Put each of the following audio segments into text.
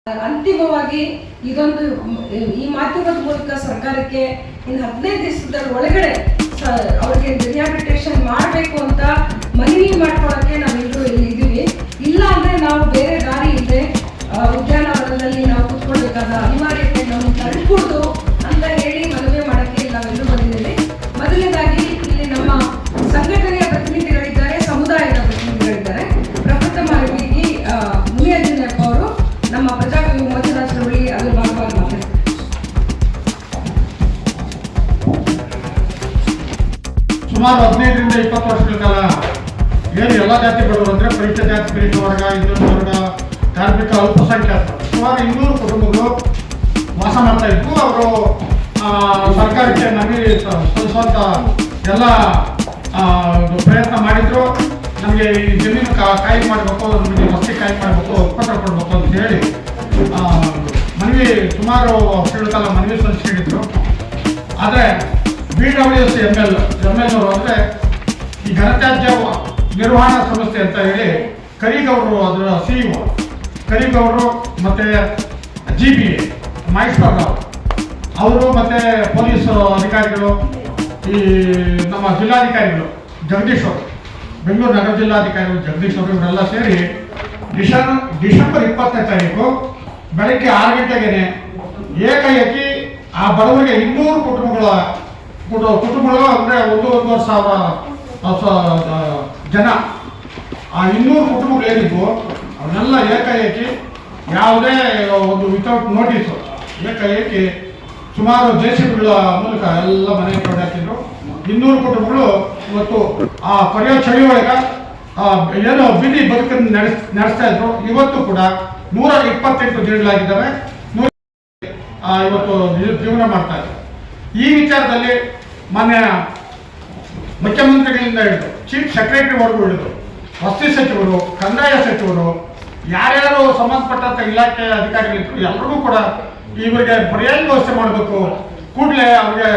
ಅಂತಿಮವಾಗಿ ಇದೊಂದು ಈ ಮಾಧ್ಯಮದ ಮೂಲಕ ಸರ್ಕಾರಕ್ಕೆ ಇನ್ನು 15 ದಿವಸದ ಒಳಗಡೆ ಅವರಿಗೆ ರಿಹ್ಯಾಬಿಲಿಟೇಷನ್ ಮಾಡಬೇಕು ಅಂತ ಮನವಿ ಮಾಡ್ಕೊಳ್ಳೋಕ್ಕೆ ನಾವೆಲ್ಲರೂ ಇಲ್ಲಿ ಇದ್ದೀವಿ. ಇಲ್ಲ ಅಂದರೆ ನಾವು ಬೇರೆ ದಾರಿ ಇದೆ, ಉದ್ಯಾನವನದಲ್ಲಿ ನಾವು ಕೂತ್ಕೊಳ್ಬೇಕಾದ ಅನಿವಾರ್ಯತೆ ನಮಗೆ ತಡೆಕೂಡ್ದು ಅಂತ ಹೇಳಿ ಮನವಿ ಮಾಡೋಕ್ಕೆ ನಾವೆಲ್ಲರೂ ಬಂದಿದ್ದೀವಿ. ಮೊದಲನೇದಾಗಿ ಇಲ್ಲಿ ನಮ್ಮ ಸಂಘಟನೆಯ ಪ್ರತಿನಿಧಿಗಳಿದ್ದಾರೆ, ಸಮುದಾಯದ ಪ್ರತಿನಿಧಿಗಳಿದ್ದಾರೆ. ಪ್ರಪ್ರಥಮವಾಗಿ ಮುನಿಯಜ್ಜನಪ್ಪ ಅವರು ನಮ್ಮ ಪ್ರಜಾಕವಿ ಮೋಚರಾಜರವಳಿ ಅದರ ಭಾಗವಾಗಿ ಮಾತಾಡ್ತಾರೆ. ಸುಮಾರು 15 ರಿಂದ 20 ವರ್ಷಗಳ ಕಾಲ ಏನು ಎಲ್ಲ ಜಾತಿ ಬಡವರು ಅಂದರೆ ಪರಿಷ್ಠ ಜಾತಿ, ಪರಿಷ್ಠ ವರ್ಗ, ಹಿಂದುಳಿದ ವರ್ಗ, ಕಾರ್ಮಿಕ, ಅಲ್ಪಸಂಖ್ಯಾತರು ಸುಮಾರು 200 ಕುಟುಂಬಗಳು ವಾಸ ಮಾಡ್ತಾ ಇದ್ರು. ಅವರು ಸರ್ಕಾರಕ್ಕೆ ನಮಗೆ ಸಲ್ಲಿಸುವಂಥ ಎಲ್ಲ ಪ್ರಯತ್ನ ಮಾಡಿದ್ರು. ನಮಗೆ ಈ ಜಮೀನು ಕಾಯಿ ಮಾಡಬೇಕು, ನಮಗೆ ವಸ್ತಿ ಕಾಯಿ ಮಾಡಬೇಕು, ಒಪ್ಪಂದ ಕೊಡಬೇಕು ಅಂತ ಹೇಳಿ ಮನವಿ ಸುಮಾರು ವರ್ಷಗಳ ಕಾಲ ಮನವಿ ಸಲ್ಲಿಸಿದ್ರು. ಆದರೆ BWS ML ಅಂದರೆ ಈ ಘನತ್ಯಾಜ್ಯ ನಿರ್ವಹಣಾ ಸಂಸ್ಥೆ ಅಂತ ಹೇಳಿ ಕರಿಗೌಡರು, ಅದರ CEO ಕರಿಗೌಡರು ಮತ್ತು GBA ಮಹೇಶ್ವರ ಅವರು ಮತ್ತು ಪೊಲೀಸ್ ಅಧಿಕಾರಿಗಳು, ಈ ನಮ್ಮ ಜಿಲ್ಲಾಧಿಕಾರಿಗಳು ಜಗದೀಶ್ ಅವರು, ಬೆಂಗಳೂರು ನಗರ ಜಿಲ್ಲಾಧಿಕಾರಿಗಳು ಜಗದೀಶ್ ಅವರು, ಇವರೆಲ್ಲ ಸೇರಿ ಡಿಸೆಂಬರ್ 20ನೇ ತಾರೀಕು ಬೆಳಗ್ಗೆ 6 ಗಂಟೆಗೆ ಏಕಾಏಕಿ ಆ ಬಡವರಿಗೆ 200 ಕುಟುಂಬಗಳು ಅಂದರೆ 1,500 ಜನ, ಆ 200 ಕುಟುಂಬಗಳು ಏನಿದ್ವು ಅವನ್ನೆಲ್ಲ ಏಕಾಏಕಿ ಯಾವುದೇ ಒಂದು ವಿತೌಟ್ ನೋಟಿಸು ಏಕಾಏಕಿ ಸುಮಾರು JCBಗಳ ಮೂಲಕ ಎಲ್ಲ ಮನೆ ಹಾಕಿದ್ರು. 200 ಕುಟುಂಬಗಳು ಇವತ್ತು ಆ ಕೊನೆಯ ಚಳಿ ಒಳಗೆ ಏನೋ ಬೀದಿ ಬದುಕನ್ನು ನಡೆಸ್ತಾ ಇದ್ರು. ಇವತ್ತು ಕೂಡ 128 ದಿನಗಳಾಗಿದ್ದಾವೆ, ಇವತ್ತು ಜೀವನ ಮಾಡ್ತಾ ಇದ್ದಾರೆ. ಈ ವಿಚಾರದಲ್ಲಿ ಮಾನ್ಯ ಮುಖ್ಯಮಂತ್ರಿಗಳಿಂದ ಹಿಡಿದು ಚೀಫ್ ಸೆಕ್ರೆಟರಿವರೆಗೂ ಹಿಡಿದು ವಸತಿ ಸಚಿವರು, ಕಂದಾಯ ಸಚಿವರು, ಯಾರ್ಯಾರು ಸಂಬಂಧಪಟ್ಟಂಥ ಇಲಾಖೆ ಅಧಿಕಾರಿಗಳಿದ್ರು ಎಲ್ಲರಿಗೂ ಕೂಡ ಇವರಿಗೆ ಪರ್ಯಾಯ ವ್ಯವಸ್ಥೆ ಮಾಡಬೇಕು, ಕೂಡಲೇ ಅವ್ರಿಗೆ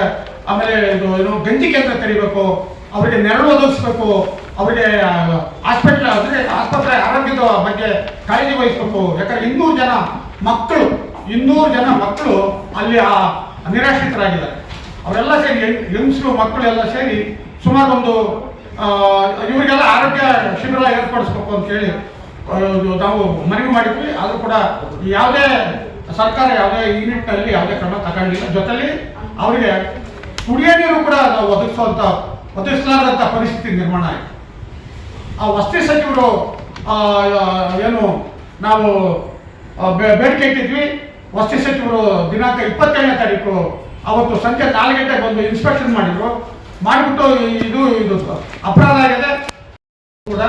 ಆಮೇಲೆ ಇದು ಏನು ಗಂಜಿ ಕೇಂದ್ರ ತೆರೀಬೇಕು, ಅವರಿಗೆ ನೆರಳು ಒದಗಿಸ್ಬೇಕು, ಅವರಿಗೆ ಆಸ್ಪತ್ರೆ ಆರೋಗ್ಯದ ಬಗ್ಗೆ ಕಾಳಜಿ ವಹಿಸಬೇಕು. ಯಾಕಂದ್ರೆ 200 ಜನ ಮಕ್ಕಳು ಅಲ್ಲಿ ನಿರಾಶ್ರಿತರಾಗಿದ್ದಾರೆ. ಅವರೆಲ್ಲ ಸೇರಿ ಹೆಂಗಸರು ಮಕ್ಕಳು ಎಲ್ಲ ಸೇರಿ ಸುಮಾರು ಒಂದು ಇವರಿಗೆಲ್ಲ ಆರೋಗ್ಯ ಶಿಬಿರ ಏರ್ಪಡಿಸ್ಬೇಕು ಅಂತ ಹೇಳಿ ನಾವು ಮನವಿ ಮಾಡಿದ್ವಿ. ಆದರೂ ಕೂಡ ಯಾವುದೇ ಸರ್ಕಾರ ಯಾವುದೇ ಯೂನಿಟ್ನಲ್ಲಿ ಯಾವುದೇ ಕ್ರಮ ತಗೊಂಡಿಲ್ಲ. ಜೊತೆಲಿ ಅವರಿಗೆ ಕುಡಿಯೋ ನೀರು ಕೂಡ ನಾವು ಒದಗಿಸಲಾರದಂಥ ಪರಿಸ್ಥಿತಿ ನಿರ್ಮಾಣ ಆಯಿತು. ಆ ವಸತಿ ಸಚಿವರು ಏನು ನಾವು ಬೇಡಿಕೆ ಇಟ್ಟಿದ್ವಿ. ವಸತಿ ಸಚಿವರು ದಿನಾಂಕ 27ನೇ ತಾರೀಕು ಅವತ್ತು ಸಂಜೆ 4 ಗಂಟೆಗೆ ಬಂದು ಇನ್ಸ್ಪೆಕ್ಷನ್ ಮಾಡಿಬಿಟ್ಟು ಇದು ಅಪರಾಧ ಆಗಿದೆ ಕೂಡ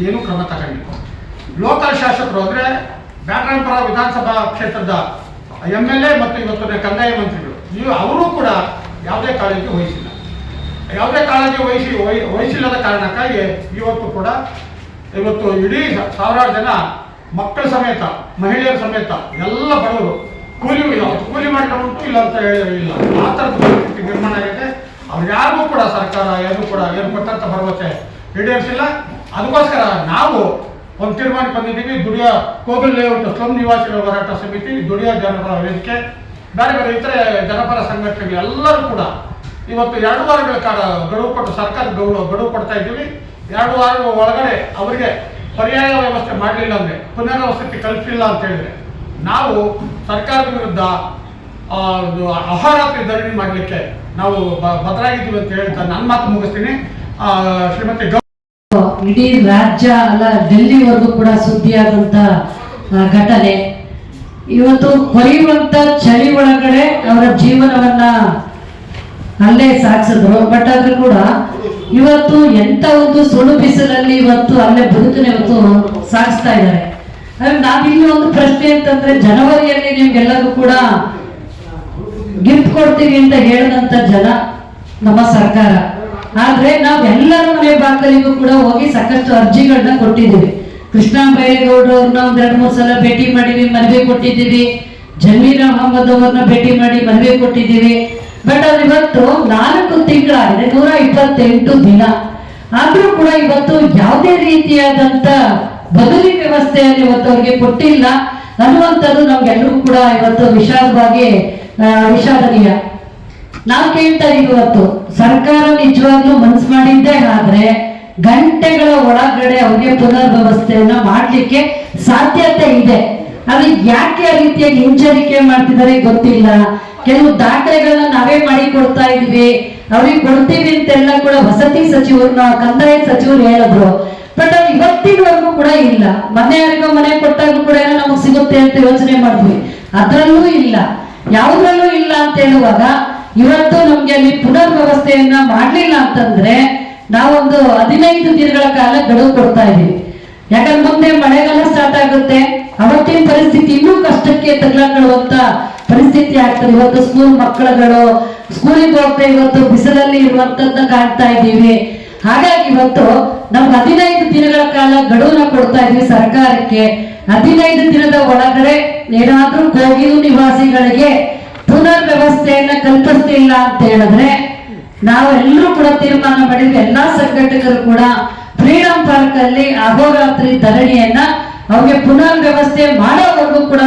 ಏನೂ ಕ್ರಮ ತಗೊಂಡಿಲ್ಲ. ಲೋಕಲ್ ಶಾಸಕರು ಅಂದರೆ ಬ್ಯಾಟರಾಯನಪುರ ವಿಧಾನಸಭಾ ಕ್ಷೇತ್ರದ MLA ಮತ್ತು ಇವತ್ತು ಕಂದಾಯ ಮಂತ್ರಿಗಳು ಅವರು ಕೂಡ ಯಾವುದೇ ಕಾಳಜಿ ವಹಿಸಿಲ್ಲ. ಯಾವುದೇ ಕಾಳಜಿ ವಹಿಸಿಲ್ಲದ ಕಾರಣಕ್ಕಾಗಿ ಇವತ್ತು ಇಡೀ ಸಾವಿರಾರು ಜನ ಮಕ್ಕಳ ಸಮೇತ, ಮಹಿಳೆಯರ ಸಮೇತ ಎಲ್ಲ ಬಡವರು ಕೂಲಿ ಮಾಡ್ಕೊಂಡು ಇಲ್ಲ ಅಂತ ಹೇಳಿಲ್ಲ. ಆ ಥರದ ಪರಿಸ್ಥಿತಿ ನಿರ್ಮಾಣ ಆಗಿದೆ. ಅವ್ರು ಯಾರಿಗೂ ಕೂಡ ಸರ್ಕಾರ ಏನು ಕೊಟ್ಟಂತ ಭರವಸೆ ಈಡೇರಿಸಿಲ್ಲ. ಅದಕ್ಕೋಸ್ಕರ ನಾವು ಒಂದು ತೀರ್ಮಾನ ಬಂದಿದ್ದೀವಿ. ಕೋಗಿಲ್ ಲೇಔಟ್ ಸ್ಲಮ್ ನಿವಾಸಿಗಳ ಹೋರಾಟ ಸಮಿತಿ, ದುಡಿಯೋ ಜನಪರ ವೇದಿಕೆ, ಬೇರೆ ಬೇರೆ ಇತರೆ ಜನಪರ ಸಂಘಟನೆಗಳು ಎಲ್ಲರೂ ಕೂಡ ಇವತ್ತು 2 ವಾರಗಳ ಕಾಲ ಗಡುವು ಕೊಟ್ಟು ಸರ್ಕಾರ ಗಡುವು ಕೊಡ್ತಾ ಇದ್ದೀವಿ. 2 ವಾರದ ಒಳಗಡೆ ಅವರಿಗೆ ಪರ್ಯಾಯ ವ್ಯವಸ್ಥೆ ಮಾಡಲಿಲ್ಲ ಅಂದರೆ, ಪುನರ್ವಸತಿ ಕಲ್ಪಿಸಿಲ್ಲ ಅಂತ ಹೇಳಿದ್ರೆ ನಾವು ಸರ್ಕಾರದ ವಿರುದ್ಧ ಅಹೋರಾತ್ರಿ ಧರಣಿ ಮಾಡಲಿಕ್ಕೆ ನಾವು ಬದಲಾಗಿದ್ದೀವಿ ಅಂತ ಹೇಳ್ತಾ ನನ್ನ ಮಾತು ಮುಗಿಸ್ತೀನಿ. ಶ್ರೀಮತಿ ಇಡೀ ರಾಜ್ಯ ಅಲ್ಲ ಡೆಲ್ಲಿವರೆಗೂ ಕೂಡ ಸುದ್ದಿಯಾದಂತ ಘಟನೆ. ಇವತ್ತು ಕೊರೆಯುವಂತ ಚಳಿ ಒಳಗಡೆ ಅವರ ಜೀವನವನ್ನ ಅಲ್ಲೇ ಸಾಗಿಸಿದ್ರು. ಬಟ್ ಆದ್ರೂ ಕೂಡ ಇವತ್ತು ಎಂತ ಒಂದು ಸುಳು ಬಿಸಿಲಲ್ಲಿ ಇವತ್ತು ಅಲ್ಲೇ ಬದುಕನ್ನ ಇವತ್ತು ಸಾಗಿಸ್ತಾ ಇದ್ದಾರೆ. ನಾವಿಲ್ಲಿ ಒಂದು ಪ್ರಶ್ನೆ ಅಂತಂದ್ರೆ, ಜನವರಿಯಲ್ಲಿ ನಿಮ್ಗೆಲ್ಲರೂ ಕೂಡ ಗಿಫ್ಟ್ ಕೊಡ್ತೀವಿ ಅಂತ ಹೇಳಿದಂತ ಜನ ನಮ್ಮ ಸರ್ಕಾರ. ಆದ್ರೆ ನಾವೆಲ್ಲರ ಮನೆ ಬಾಗಿಲಿಗೂ ಕೂಡ ಹೋಗಿ ಸಾಕಷ್ಟು ಅರ್ಜಿಗಳನ್ನ ಕೊಟ್ಟಿದ್ದೀವಿ. ಕೃಷ್ಣ ಬೈರೇಗೌಡರವ್ರನ್ನ 2-3 ಸಲ ಭೇಟಿ ಮಾಡಿವಿ, ಮನವಿ ಕೊಟ್ಟಿದ್ದೀವಿ. ಜಮೀರ್ ಅಹಮದ್ ಅವ್ರನ್ನ ಭೇಟಿ ಮಾಡಿ ಮನವಿ ಕೊಟ್ಟಿದ್ದೀವಿ. ಬಟ್ ಅದು ಇವತ್ತು 4 ತಿಂಗಳಾಗಿದೆ, 128 ದಿನ ಆದ್ರೂ ಕೂಡ ಇವತ್ತು ಯಾವುದೇ ರೀತಿಯಾದಂತ ಬದಲಿ ವ್ಯವಸ್ಥೆಯನ್ನು ಇವತ್ತು ಅವ್ರಿಗೆ ಕೊಟ್ಟಿಲ್ಲ. ಅನ್ನುವಂಥದ್ದು ನಮ್ಗೆಲ್ರಿಗೂ ಕೂಡ ಇವತ್ತು ವಿಷಾದನೀಯ. ನಾವು ಕೇಳ್ತಾ ಇದೀವಿ ಇವತ್ತು ಸರ್ಕಾರ ನಿಜವಾಗ್ಲೂ ಮನ್ಸು ಮಾಡಿದ್ದೇ ಆದ್ರೆ ಗಂಟೆಗಳ ಒಳಗಡೆ ಅವ್ರಿಗೆ ಪುನರ್ವ್ಯವಸ್ಥೆಯನ್ನ ಮಾಡ್ಲಿಕ್ಕೆ ಸಾಧ್ಯತೆ ಇದೆ. ಅದು ಯಾಕೆ ಆ ರೀತಿಯಾಗಿ ಹಿಂಜರಿಕೆ ಮಾಡ್ತಿದ್ದಾರೆ ಗೊತ್ತಿಲ್ಲ. ಕೆಲವು ದಾಖಲೆಗಳನ್ನ ನಾವೇ ಮಾಡಿ ಕೊಡ್ತಾ ಇದೀವಿ, ಅವ್ರಿಗೆ ಕೊಡ್ತೀವಿ ಅಂತೆಲ್ಲ ಕೂಡ ವಸತಿ ಸಚಿವರನ್ನ ಕಂದಾಯ ಸಚಿವರು ಹೇಳಿದ್ರು. ಬಟ್ ಅದು ಇವತ್ತಿನವರೆಗೂ ಕೂಡ ಇಲ್ಲ. ಮನೆ ಯಾರಿಗೋ ಮನೆ ಕೊಟ್ಟಾಗ ಕೂಡ ಏನೋ ನಮಗ್ ಸಿಗುತ್ತೆ ಅಂತ ಯೋಚನೆ ಮಾಡಿದ್ವಿ, ಅದ್ರಲ್ಲೂ ಇಲ್ಲ, ಯಾವುದ್ರಲ್ಲೂ ಇಲ್ಲ ಅಂತ ಹೇಳುವಾಗ ಇವತ್ತು ನಮ್ಗೆ ಅಲ್ಲಿ ಪುನರ್ವ್ಯವಸ್ಥೆಯನ್ನ ಮಾಡ್ಲಿಲ್ಲ ಅಂತಂದ್ರೆ ನಾವೊಂದು 15 ದಿನಗಳ ಕಾಲ ಗಡುವು ಕೊಡ್ತಾ ಇದೀವಿ. ಯಾಕಂದ್ರೆ ಮುಂದೆ ಮಳೆಗಾಲ ಸ್ಟಾರ್ಟ್ ಆಗುತ್ತೆ, ಅವತ್ತಿನ ಪರಿಸ್ಥಿತಿ ಇನ್ನೂ ಕಷ್ಟಕ್ಕೆ ತಗ್ಲಾಕೊಳ್ಳುವಂತ ಪರಿಸ್ಥಿತಿ ಆಗ್ತದೆ. ಇವತ್ತು ಸ್ಕೂಲ್ ಮಕ್ಕಳುಗಳು ಸ್ಕೂಲಿಗೆ ಹೋಗ್ತಾ ಇವತ್ತು ಬಿಸಿಲಲ್ಲಿ ಇರುವಂತದ್ನ ಕಾಣ್ತಾ ಇದ್ದೀವಿ. ಹಾಗಾಗಿ ಇವತ್ತು ನಮ್ಗೆ 15 ದಿನಗಳ ಕಾಲ ಗಡುವನ್ನ ಕೊಡ್ತಾ ಇದ್ವಿ ಸರ್ಕಾರಕ್ಕೆ. 15 ದಿನದ ಒಳಗಡೆ ಏನಾದ್ರೂ ಕೋಗಿಲು ನಿವಾಸಿಗಳಿಗೆ ಪುನರ್ ವ್ಯವಸ್ಥೆಯನ್ನ ಕಲ್ಪಿಸ್ತಿಲ್ಲ ಅಂತ ಹೇಳಿದ್ರೆ ನಾವೆಲ್ಲರೂ ಕೂಡ ತೀರ್ಮಾನ ಮಾಡಿದ್ವಿ, ಎಲ್ಲಾ ಸಂಘಟಕರು ಕೂಡ ಫ್ರೀಡಂ ಪಾರ್ಕ್ ಅಲ್ಲಿ ಅಹೋರಾತ್ರಿ ಧರಣಿಯನ್ನ ಅವ್ರಿಗೆ ಪುನರ್ ವ್ಯವಸ್ಥೆ ಮಾಡೋವರೆಗೂ ಕೂಡ